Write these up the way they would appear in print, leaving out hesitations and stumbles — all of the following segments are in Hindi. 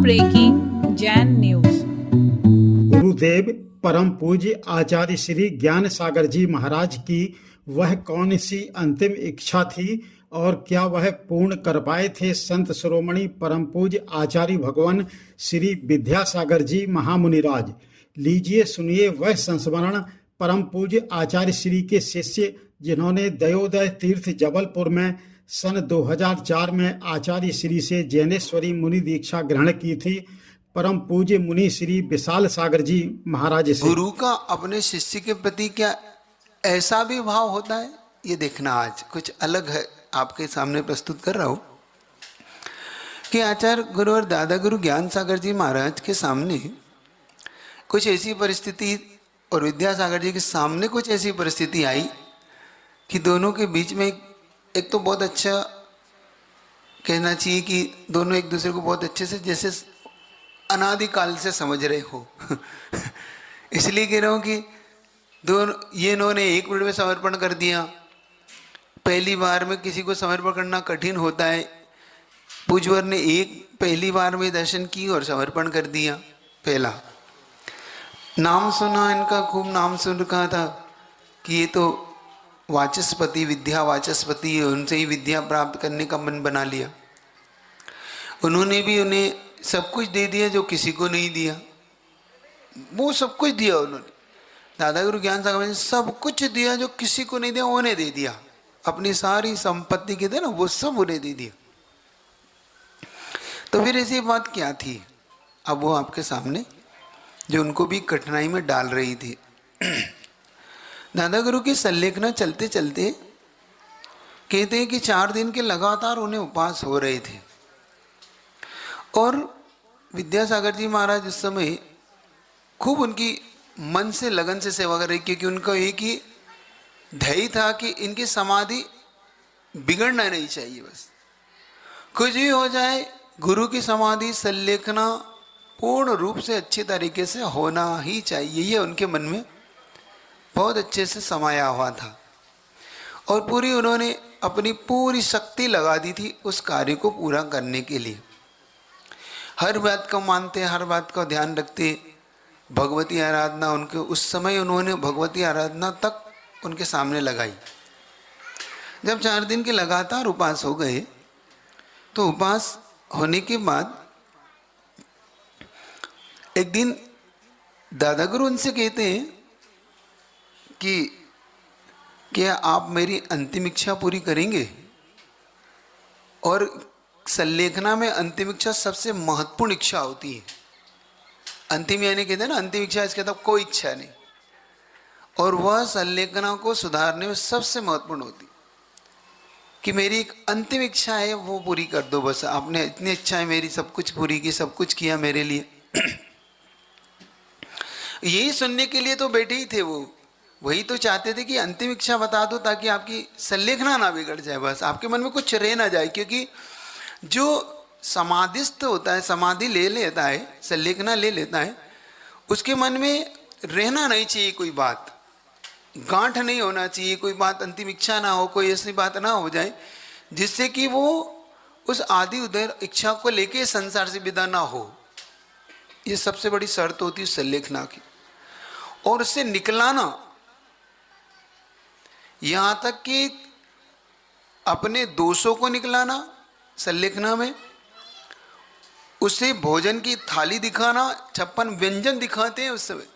Breaking Jain news. गुरुदेव परम पूज्य आचार्य श्री ज्ञान सागर जी महाराज की वह कौन सी अंतिम इच्छा थी और क्या वह पूर्ण कर पाए थे संत शिरोमणि परम पूज्य आचार्य भगवान श्री विद्यासागर जी महामुनिराज। लीजिए सुनिए वह संस्मरण परम पूज्य आचार्य श्री के शिष्य जिन्होंने दयोदय तीर्थ जबलपुर में सन 2004 में आचार्य श्री से जैनेश्वरी मुनि दीक्षा ग्रहण की थी, परम पूज्य मुनि श्री विशाल सागर जी महाराज से। गुरु का अपने शिष्य के प्रति क्या ऐसा भी भाव होता है, ये देखना आज कुछ अलग है आपके सामने प्रस्तुत कर रहा हूं कि आचार्य गुरु और दादा गुरु ज्ञान सागर जी महाराज के सामने कुछ ऐसी परिस्थिति और विद्यासागर जी के सामने कुछ ऐसी परिस्थिति आई कि दोनों के बीच में एक तो बहुत अच्छा कहना चाहिए कि दोनों एक दूसरे को बहुत अच्छे से जैसे अनादिकाल से समझ रहे हो इसलिए कह रहा हूँ कि दोनों ये इन्होंने एक मिनट में समर्पण कर दिया। पहली बार में किसी को समर्पण करना कठिन होता है। पूज्यवर ने पहली बार में दर्शन की और समर्पण कर दिया। पहला नाम सुना इनका, खूब नाम सुन रखा था कि ये तो वाचस्पति विद्या वाचस्पति है, उनसे ही विद्या प्राप्त करने का मन बना लिया। उन्होंने भी उन्हें सब कुछ दे दिया जो किसी को नहीं दिया, वो सब कुछ दिया उन्होंने। दादा गुरु ज्ञान सागर ने सब कुछ दिया जो किसी को नहीं दिया, उन्हें दे दिया। अपनी सारी संपत्ति के थे ना, वो सब उन्हें दे दिया। तो फिर ऐसी बात क्या थी अब वो आपके सामने जो उनको भी कठिनाई में डाल रही थी। दादा गुरु की संलेखना चलते चलते कहते हैं कि 4 दिन के लगातार उन्हें उपवास हो रहे थे और विद्यासागर जी महाराज उस समय खूब उनकी मन से लगन से सेवा कर रही, क्योंकि उनका एक ही ध्येय था कि इनकी समाधि बिगड़ना नहीं चाहिए। बस कुछ भी हो जाए, गुरु की समाधि संलेखना पूर्ण रूप से अच्छे तरीके से होना ही चाहिए। ये उनके मन में बहुत अच्छे से समाया हुआ था और पूरी उन्होंने अपनी पूरी शक्ति लगा दी थी उस कार्य को पूरा करने के लिए। हर बात को मानते, हर बात का ध्यान रखते। भगवती आराधना उनके उस समय उन्होंने भगवती आराधना तक उनके सामने लगाई। जब 4 दिन के लगातार उपवास हो गए तो उपवास होने के बाद एक दिन दादा गुरु उनसे कहते हैं कि क्या आप मेरी अंतिम इच्छा पूरी करेंगे। और संलेखना में अंतिम इच्छा सबसे महत्वपूर्ण इच्छा होती है। अंतिम यानी कहते हैं ना अंतिम इच्छा, इसके तब कोई इच्छा नहीं, और वह संलेखना को सुधारने में सबसे महत्वपूर्ण होती कि मेरी एक अंतिम इच्छा है वो पूरी कर दो। बस आपने इतनी इच्छा है मेरी, सब कुछ पूरी की, सब कुछ किया मेरे लिए। यही सुनने के लिए तो बैठे ही थे वो, वही तो चाहते थे कि अंतिम इच्छा बता दो ताकि आपकी संलेखना ना बिगड़ जाए, बस आपके मन में कुछ रह ना जाए। क्योंकि जो समाधिस्थ होता है, समाधि ले लेता है, संलेखना ले लेता है, उसके मन में रहना नहीं चाहिए कोई बात, गांठ नहीं होना चाहिए कोई बात, अंतिम इच्छा ना हो, कोई ऐसी बात ना हो जाए जिससे कि वो उस आदि उदर इच्छा को लेके संसार से विदा ना हो। ये सबसे बड़ी शर्त होती है संलेखना की। और उससे निकलाना, यहां तक कि अपने दोषों को निकलाना संलेखना में, उसे भोजन की थाली दिखाना, 56 व्यंजन दिखाते हैं उस समय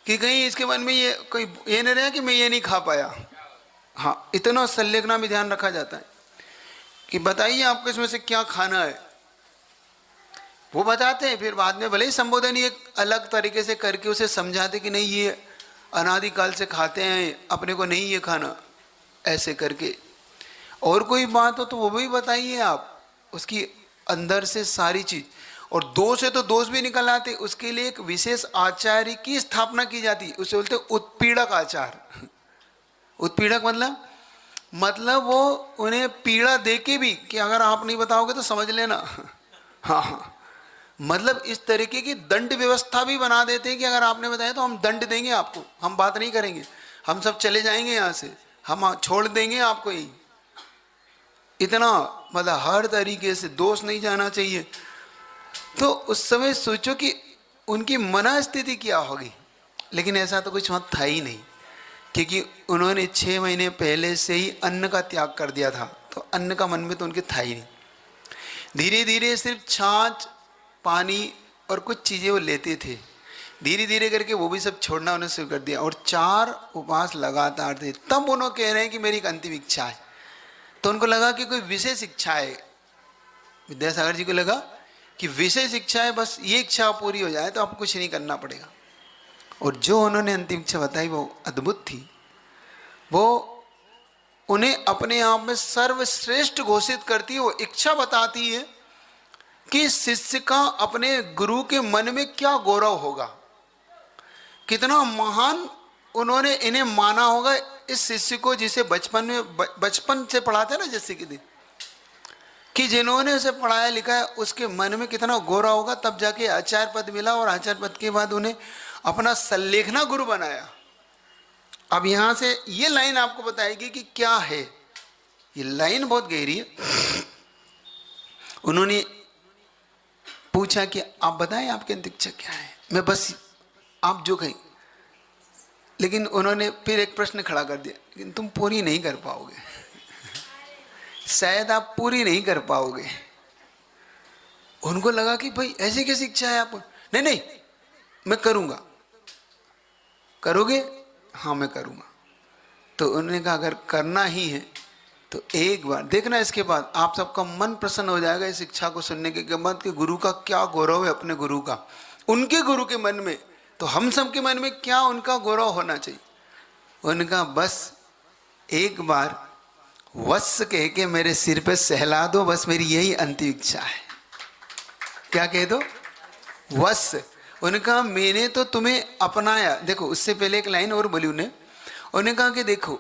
कि कहीं इसके मन में ये कोई ये नहीं रहा कि मैं ये नहीं खा पाया। हाँ, इतना संलेखना में ध्यान रखा जाता है कि बताइए आपको इसमें से क्या खाना है, वो बताते हैं। फिर बाद में भले ही संबोधन एक अलग तरीके से करके उसे समझाते कि नहीं ये अनादिकाल से खाते हैं, अपने को नहीं ये खाना, ऐसे करके। और कोई बात हो तो वो भी बताइए आप, उसकी अंदर से सारी चीज। और दोष है तो दोष भी निकल आते, उसके लिए एक विशेष आचार्य की स्थापना की जाती है, उसे बोलते उत्पीड़क आचार। उत्पीड़क मतलब वो उन्हें पीड़ा दे के भी कि अगर आप नहीं बताओगे तो समझ लेना। हाँ, मतलब इस तरीके की दंड व्यवस्था भी बना देते हैं कि अगर आपने बताया तो हम दंड देंगे आपको, हम बात नहीं करेंगे, हम सब चले जाएंगे यहाँ से, हम छोड़ देंगे आपको। ही इतना मतलब हर तरीके से दोष नहीं जाना चाहिए। तो उस समय सोचो कि उनकी मनस्थिति क्या होगी। लेकिन ऐसा तो कुछ वहाँ था ही नहीं, क्योंकि उन्होंने 6 महीने पहले से ही अन्न का त्याग कर दिया था, तो अन्न का मन में तो उनके था ही नहीं। धीरे धीरे सिर्फ छाछ, पानी और कुछ चीज़ें वो लेते थे। धीरे धीरे करके वो भी सब छोड़ना उन्होंने शुरू कर दिया, और 4 उपवास लगातार थे। तब उन्होंने कह रहे हैं कि मेरी एक अंतिम इच्छा है। तो उनको लगा कि कोई विशेष इच्छा है, विद्यासागर जी को लगा कि विशेष इच्छा है, बस ये इच्छा पूरी हो जाए तो आपको कुछ नहीं करना पड़ेगा। और जो उन्होंने अंतिम इच्छा बताई वो अद्भुत थी। वो उन्हें अपने आप में सर्वश्रेष्ठ घोषित करती है। वो इच्छा बताती है कि शिष्य का अपने गुरु के मन में क्या गौरव होगा, कितना महान उन्होंने इन्हें माना होगा। इस शिष्य को जिसे बचपन से पढ़ाते ना, जैसे कि जिन्होंने उसे पढ़ाया लिखा है उसके मन में कितना गौरव होगा। तब जाके आचार्य पद मिला, और आचार्य पद के बाद उन्हें अपना सल्लेखना गुरु बनाया। अब यहां से ये लाइन आपको बताएगी कि क्या है। ये लाइन बहुत गहरी है। उन्होंने पूछा कि आप बताएं आपकी अंतिम इच्छा क्या है, मैं बस आप जो कहें। लेकिन उन्होंने फिर एक प्रश्न खड़ा कर दिया, लेकिन तुम पूरी नहीं कर पाओगे, शायद आप पूरी नहीं कर पाओगे। उनको लगा कि भाई ऐसी कैसी इच्छा है आप? नहीं नहीं, मैं करूंगा। करोगे? हाँ मैं करूंगा। तो उन्होंने कहा अगर करना ही है तो एक बार देखना, इसके बाद आप सबका मन प्रसन्न हो जाएगा इस इच्छा को सुनने के बाद कि गुरु का क्या गौरव है अपने गुरु का, उनके गुरु के मन में, तो हम सब के मन में क्या उनका गौरव होना चाहिए। उनका बस एक बार वत्स कह के मेरे सिर पे सहला दो, बस मेरी यही अंतिम इच्छा है। क्या कह दो? वत्स। उनका मैंने तो तुम्हें अपनाया। देखो उससे पहले एक लाइन और बोली उन्हें कहा कि देखो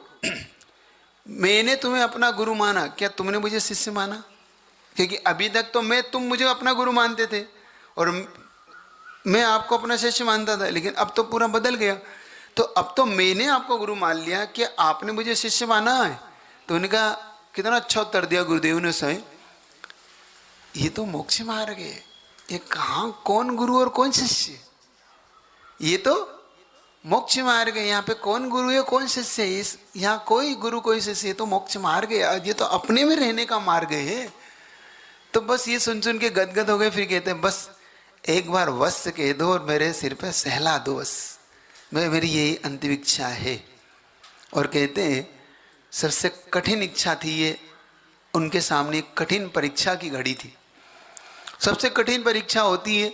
मैंने तुम्हें अपना गुरु माना, क्या तुमने मुझे शिष्य माना? क्योंकि अभी तक तो तुम मुझे अपना गुरु मानते थे और मैं आपको अपना शिष्य मानता था, लेकिन अब तो पूरा बदल गया। तो अब तो मैंने आपको गुरु मान लिया, कि आपने मुझे शिष्य माना है। तो उनका कितना अच्छा उत्तर दिया गुरुदेव ने स्वयं, ये तो मोक्ष मार्ग है, ये कहाँ कौन गुरु और कौन शिष्य, ये तो मोक्ष मार्ग है। यहाँ पे कौन गुरु है कौन शिष्य है, यहाँ कोई गुरु कोई शिष्य, ये तो मोक्ष मार्ग है, ये तो अपने में रहने का मार्ग है। तो बस ये सुन सुन के गदगद हो गए। फिर कहते हैं बस एक बार वत्स कह दो और मेरे सिर पे सहला दो, बस मेरी यही अंतिम इच्छा है। और कहते हैं सबसे कठिन इच्छा थी ये, उनके सामने एक कठिन परीक्षा की घड़ी थी। सबसे कठिन परीक्षा होती है,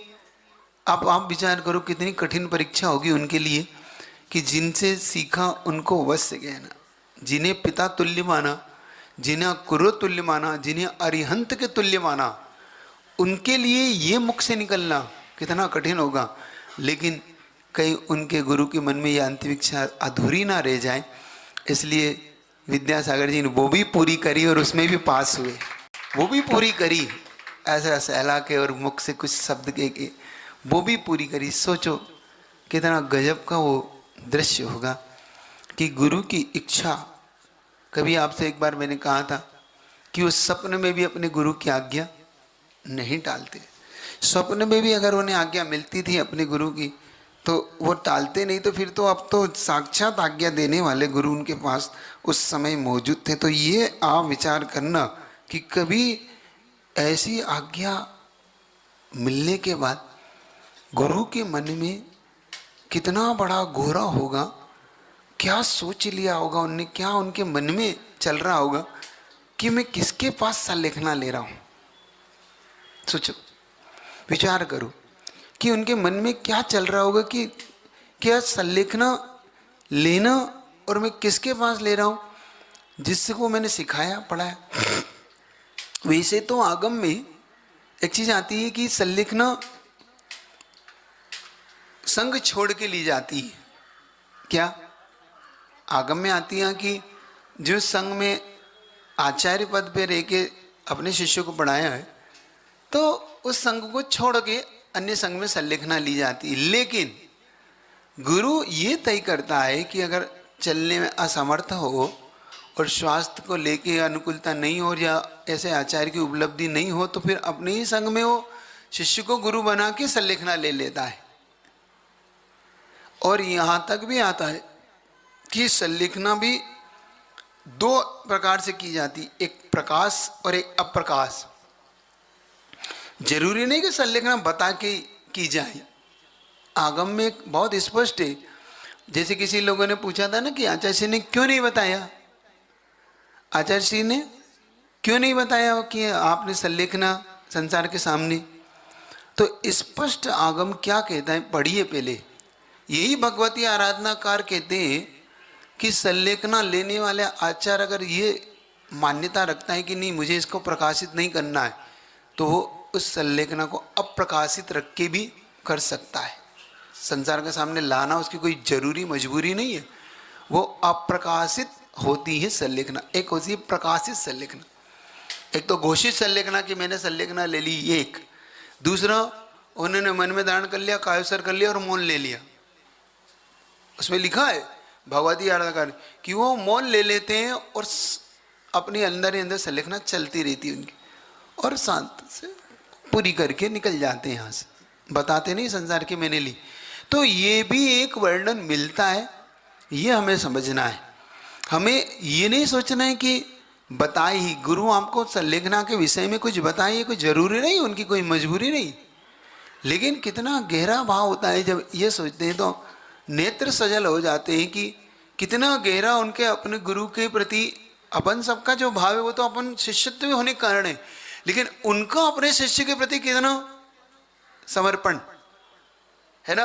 आप विचार करो कितनी कठिन परीक्षा होगी उनके लिए, कि जिनसे सीखा उनको वश्य कहना, जिन्हें पिता तुल्य माना, जिन्हें कुरु तुल्य माना, जिन्हें अरिहंत के तुल्य माना, उनके लिए ये मुख से निकलना कितना कठिन होगा। लेकिन कहीं उनके गुरु के मन में यह अंतिम इच्छा अधूरी ना रह जाए, इसलिए विद्यासागर जी ने वो भी पूरी करी और उसमें भी पास हुए। वो भी पूरी करी, ऐसा सहला के और मुख से कुछ शब्द के वो भी पूरी करी। सोचो कितना गजब का वो दृश्य होगा कि गुरु की इच्छा। कभी आपसे एक बार मैंने कहा था कि वो सपने में भी अपने गुरु की आज्ञा नहीं टालते। स्वप्न में भी अगर उन्हें आज्ञा मिलती थी अपने गुरु की तो वो टालते नहीं। तो फिर तो अब तो साक्षात आज्ञा देने वाले गुरु उनके पास उस समय मौजूद थे। तो ये आप विचार करना कि कभी ऐसी आज्ञा मिलने के बाद गुरु के मन में कितना बड़ा घोरा होगा, क्या सोच लिया होगा उनने, क्या उनके मन में चल रहा होगा कि मैं किसके पास सल्लेखना ले रहा हूँ। सोचो, विचार करो कि उनके मन में क्या चल रहा होगा कि क्या सल्लेखना लेना और मैं किसके पास ले रहा हूँ, जिससे को मैंने सिखाया पढ़ाया। वैसे तो आगम में एक चीज आती है कि सल्लेखना संग छोड़ के ली जाती है। क्या आगम में आती है कि जो संग में आचार्य पद पे रह के अपने शिष्यों को पढ़ाया है तो उस संग को छोड़ के अन्य संग में सल्लेखना ली जाती है। लेकिन गुरु ये तय करता है कि अगर चलने में असमर्थ हो और स्वास्थ्य को लेके अनुकूलता नहीं हो या ऐसे आचार्य की उपलब्धि नहीं हो तो फिर अपने ही संग में वो शिष्य को गुरु बना के संलेखना ले लेता है। और यहां तक भी आता है कि संलेखना भी दो प्रकार से की जाती, एक प्रकाश और एक अप्रकाश। जरूरी नहीं कि संलेखना बता के की जाए, आगम में एक बहुत स्पष्ट है। जैसे किसी लोगों ने पूछा था ना कि आचार्य जी ने क्यों नहीं बताया, आचार्य जी ने क्यों नहीं बताया कि आपने संलेखना संसार के सामने। तो स्पष्ट आगम क्या कहता है, पढ़िए पहले। यही भगवती आराधनाकार कहते हैं कि संलेखना लेने वाले आचार्य अगर ये मान्यता रखता है कि नहीं मुझे इसको प्रकाशित नहीं करना है, तो वो उस संलेखना को अप्रकाशित रख के भी कर सकता है। संसार के सामने लाना उसकी कोई जरूरी मजबूरी नहीं है, वो अप्रकाशित होती है संलेखना। एक होती है प्रकाशित संलेखना, एक तो घोषित संलेखना कि मैंने संलेखना ले ली, ये एक। दूसरा, उन्होंने मन में धारण कर लिया, कायोसर कर लिया और मौन ले लिया। उसमें लिखा है भगवती आराधनाकार कि वो मौन ले लेते हैं और अपने अंदर ही अंदर संलेखना चलती रहती है उनकी, और शांत से पूरी करके निकल जाते हैं यहाँ से, बताते नहीं संसार की मैंने ली। तो ये भी एक वर्णन मिलता है, ये हमें समझना है। हमें ये नहीं सोचना है कि बताए ही गुरु आपको संलेखना के विषय में कुछ बताए, ये कोई जरूरी नहीं, उनकी कोई मजबूरी नहीं। लेकिन कितना गहरा भाव होता है जब ये सोचते हैं, तो नेत्र सजल हो जाते हैं कि कितना गहरा उनके अपने गुरु के प्रति। अपन सबका जो भाव है वो तो अपन शिष्यत्व में होने के कारण है, लेकिन उनका अपने शिष्य के प्रति कितना समर्पण है ना।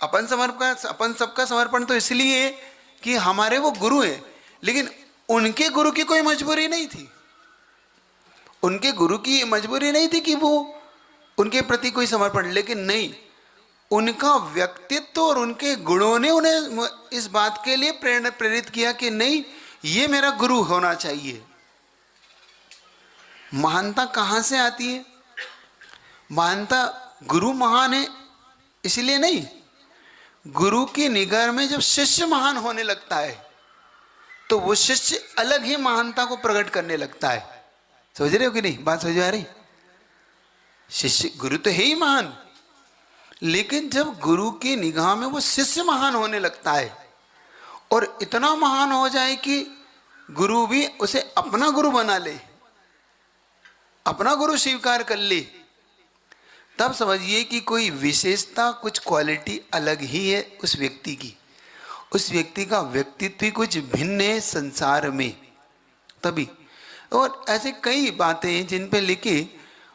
अपन सबका समर्पण तो इसलिए कि हमारे वो गुरु हैं, लेकिन उनके गुरु की कोई मजबूरी नहीं थी। उनके गुरु की मजबूरी नहीं थी कि वो उनके प्रति कोई समर्पण, लेकिन नहीं, उनका व्यक्तित्व और उनके गुणों ने उन्हें इस बात के लिए प्रेरित किया कि नहीं, ये मेरा गुरु होना चाहिए। महानता कहाँ से आती है? महानता गुरु महान है इसलिए नहीं, गुरु की निगाह में जब शिष्य महान होने लगता है तो वो शिष्य अलग ही महानता को प्रकट करने लगता है। समझ रहे हो कि नहीं? बात समझ आ रही? शिष्य, गुरु तो है ही महान, लेकिन जब गुरु की निगाह में वो शिष्य महान होने लगता है और इतना महान हो जाए कि गुरु भी उसे अपना गुरु बना ले, अपना गुरु स्वीकार कर ले, तब समझिए कि कोई विशेषता, कुछ क्वालिटी अलग ही है उस व्यक्ति की। उस व्यक्ति का व्यक्तित्व कुछ भिन्न है संसार में, तभी। और ऐसे कई बातें हैं जिन पे लिखे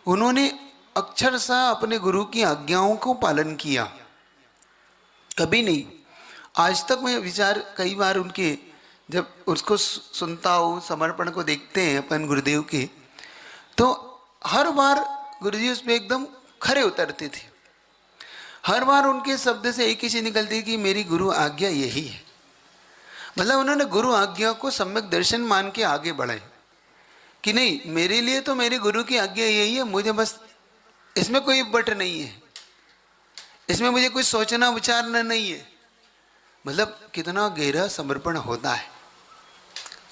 उन्होंने अक्षरशः अपने गुरु की आज्ञाओं को पालन किया, कभी नहीं। आज तक मैं विचार कई बार उनके जब उसको सुनता हूँ, समर्पण को देखते हैं अपन गुरुदेव के, तो हर बार गुरुजी उस पर एकदम खरे उतरते थे। हर बार उनके शब्द से एक ही चीज निकलती कि मेरी गुरु आज्ञा यही है। मतलब उन्होंने गुरु आज्ञा को सम्यक दर्शन मान के आगे बढ़े कि नहीं, मेरे लिए तो मेरे गुरु की आज्ञा यही है, मुझे बस इसमें कोई बट नहीं है, इसमें मुझे कुछ सोचना विचारना नहीं है। मतलब कितना गहरा समर्पण होता है।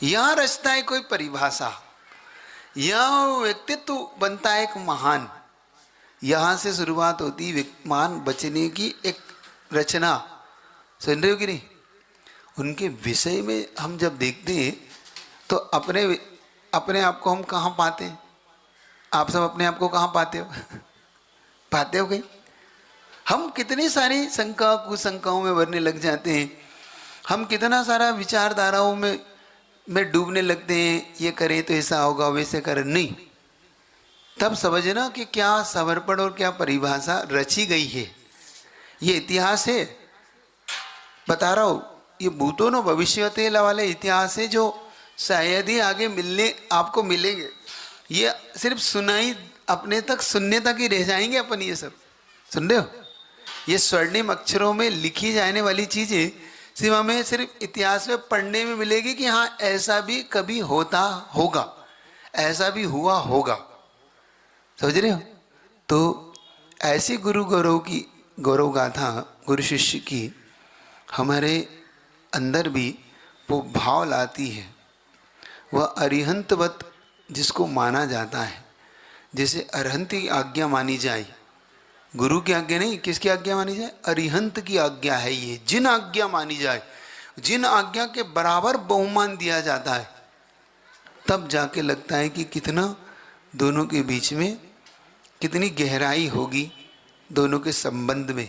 यहाँ रचता है कोई परिभाषा, यहाँ व्यक्तित्व बनता है एक महान। यहाँ से शुरुआत होती है महान बचने की एक रचना। सुन रहे हो कि नहीं? उनके विषय में हम जब देखते हैं तो अपने आप को हम कहाँ पाते हैं? आप सब अपने आप को कहाँ पाते हो? पाते हो कहीं? हम कितनी सारी शंका कुशंकाओं में भरने लग जाते हैं, हम कितना सारा विचारधाराओं में डूबने लगते हैं, ये करें तो ऐसा होगा, वैसे करें नहीं। तब समझना कि क्या समर्पण और क्या परिभाषा रची गई है। ये इतिहास है, बता रहा हूँ, ये भूतों न भविष्यते वाले इतिहास है जो शायद ही आगे आपको मिलेंगे। ये सिर्फ सुनाई अपने तक, सुनने तक ही रह जाएंगे अपन। ये सब सुन रहे हो? ये स्वर्णिम अक्षरों में लिखी जाने वाली चीजें सिर्फ हमें सिर्फ इतिहास में पढ़ने में मिलेगी कि हाँ ऐसा भी कभी होता होगा, ऐसा भी हुआ होगा। समझ रहे हो? तो ऐसी गुरु गौरव की गौरव गाथा, गुरु शिष्य की हमारे अंदर भी वो भाव लाती है। वह अरिहंतवत जिसको माना जाता है, जैसे अरहंत की आज्ञा मानी जाए, गुरु की आज्ञा नहीं, किसकी आज्ञा मानी जाए? अरिहंत की आज्ञा है ये। जिन आज्ञा मानी जाए, जिन आज्ञा के बराबर बहुमान दिया जाता है, तब जाके लगता है कि कितना दोनों के बीच में कितनी गहराई होगी दोनों के संबंध में।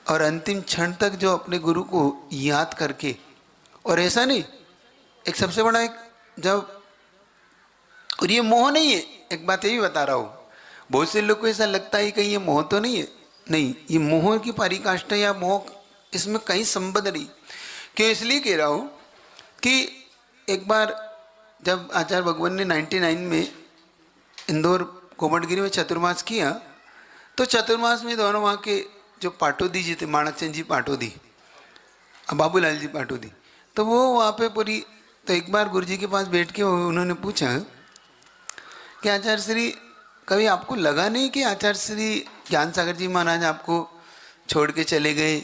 और अंतिम क्षण तक जो अपने गुरु को याद करके, और ऐसा नहीं, एक सबसे बड़ा एक जब, और ये मोह नहीं है, एक बात ये भी बता रहा हूँ, बहुत से लोग को ऐसा लगता है कहीं ये मोह तो नहीं है। नहीं, ये मोह की परिकाष्ठा या मोह, इसमें कहीं संबंध नहीं। क्यों इसलिए कह रहा हूँ कि एक बार जब आचार्य भगवान ने 99 में इंदौर कोमटगिरी में चतुर्मास किया, तो चतुर्मास में दोनों वहाँ के जो पाटोदी जी थे, माणकचंद जी पाटोदी, बाबूलाल जी पाटोदी, तो वो वहाँ पे पूरी, तो एक बार गुरु जी के पास बैठ के उन्होंने पूछा कि आचार्य श्री, कभी आपको लगा नहीं कि आचार्य श्री ज्ञान सागर जी महाराज आपको छोड़ के चले गए,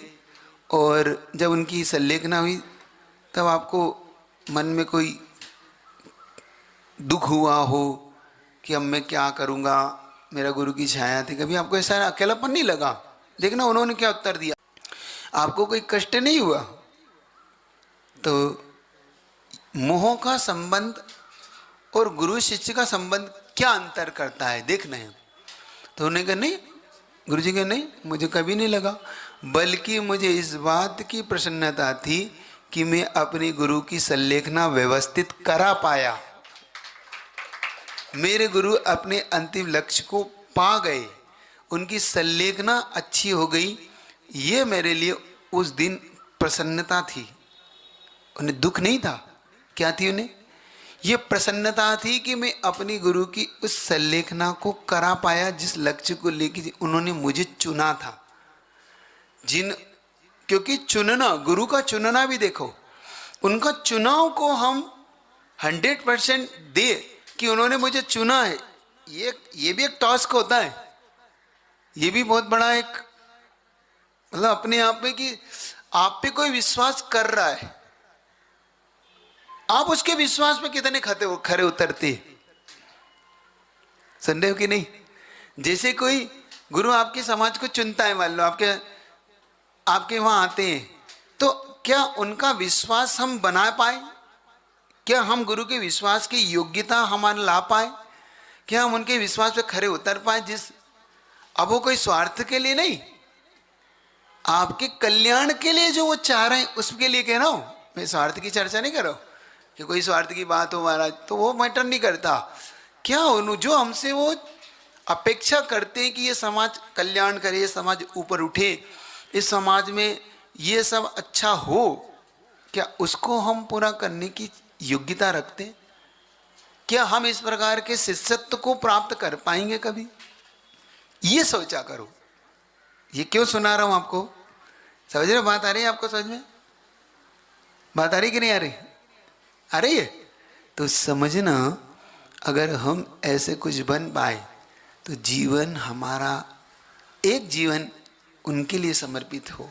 और जब उनकी संलेखना हुई तब आपको मन में कोई दुख हुआ हो कि अब मैं क्या करूँगा, मेरा गुरु की छाया थी, कभी आपको ऐसा अकेलापन नहीं लगा? देखना उन्होंने क्या उत्तर दिया, आपको कोई कष्ट नहीं हुआ? तो मोह का संबंध और गुरु शिष्य का संबंध क्या अंतर करता है देखना है। तो उन्होंने कहा नहीं, गुरु जी कहा नहीं, मुझे कभी नहीं लगा, बल्कि मुझे इस बात की प्रसन्नता थी कि मैं अपने गुरु की संलेखना व्यवस्थित करा पाया। मेरे गुरु अपने अंतिम लक्ष्य को पा गए, उनकी संलेखना अच्छी हो गई, ये मेरे लिए उस दिन प्रसन्नता थी। उन्हें दुख नहीं था, क्या थी उन्हें? ये प्रसन्नता थी कि मैं अपनी गुरु की उस संलेखना को करा पाया, जिस लक्ष्य को लेकर उन्होंने मुझे चुना था। क्योंकि चुनना, गुरु का चुनना भी देखो, उनका चुनाव को हम 100% दे कि उन्होंने मुझे चुना है, ये भी एक टास्क होता है। ये भी बहुत बड़ा एक, मतलब अपने आप में कि आप पे कोई विश्वास कर रहा है, आप उसके विश्वास पे कितने खरे उतरते, संदेह की नहीं। जैसे कोई गुरु आपके समाज को चुनता है, मान लो आपके वहां आते हैं, तो क्या उनका विश्वास हम बना पाए? क्या हम गुरु के विश्वास की योग्यता हमारे ला पाए? क्या हम उनके विश्वास पे खरे उतर पाए? अब वो कोई स्वार्थ के लिए नहीं, आपके कल्याण के लिए जो वो चाह रहे हैं उसके लिए कह रहा हूं मैं। स्वार्थ की चर्चा नहीं कर रहा हूं कि कोई स्वार्थ की बात हो महाराज, तो वो मैटर नहीं करता। क्या जो हमसे वो अपेक्षा करते हैं कि ये समाज कल्याण करे, ये समाज ऊपर उठे, इस समाज में ये सब अच्छा हो, क्या उसको हम पूरा करने की योग्यता रखते हैं? क्या हम इस प्रकार के शिष्यत्व को प्राप्त कर पाएंगे कभी? ये सोचा करो। ये क्यों सुना रहा हूं आपको? समझ रहे, बात आ रही है आपको समझ में? बात आ रही कि नहीं आ रही? आ रही है? तो समझना, अगर हम ऐसे कुछ बन पाए तो जीवन हमारा, एक जीवन उनके लिए समर्पित हो।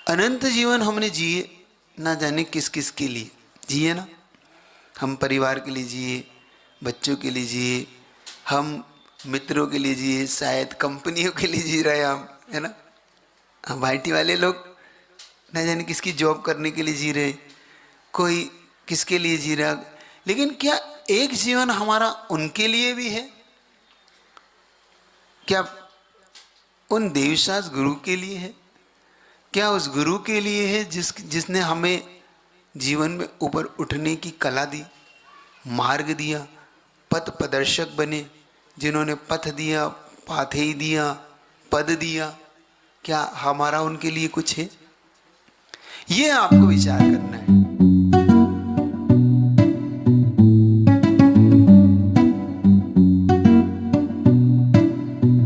अनंत जीवन हमने जिए, ना जाने किस किस के लिए जिए ना। हम परिवार के लिए जिए, बच्चों के लिए जिए, हम मित्रों के लिए जिए, शायद कंपनियों के लिए जी रहे हम, है ना। हम IT वाले लोग न जाने किसकी जॉब करने के लिए जी रहे, कोई किसके लिए जी रहा, लेकिन क्या एक जीवन हमारा उनके लिए भी है? क्या उन देवशास गुरु के लिए है? क्या उस गुरु के लिए है जिसने हमें जीवन में ऊपर उठने की कला दी, मार्ग दिया, पथ प्रदर्शक बने, जिन्होंने पथ दिया, पाथेय दिया, पद दिया? क्या हमारा उनके लिए कुछ है? ये आपको विचार करना।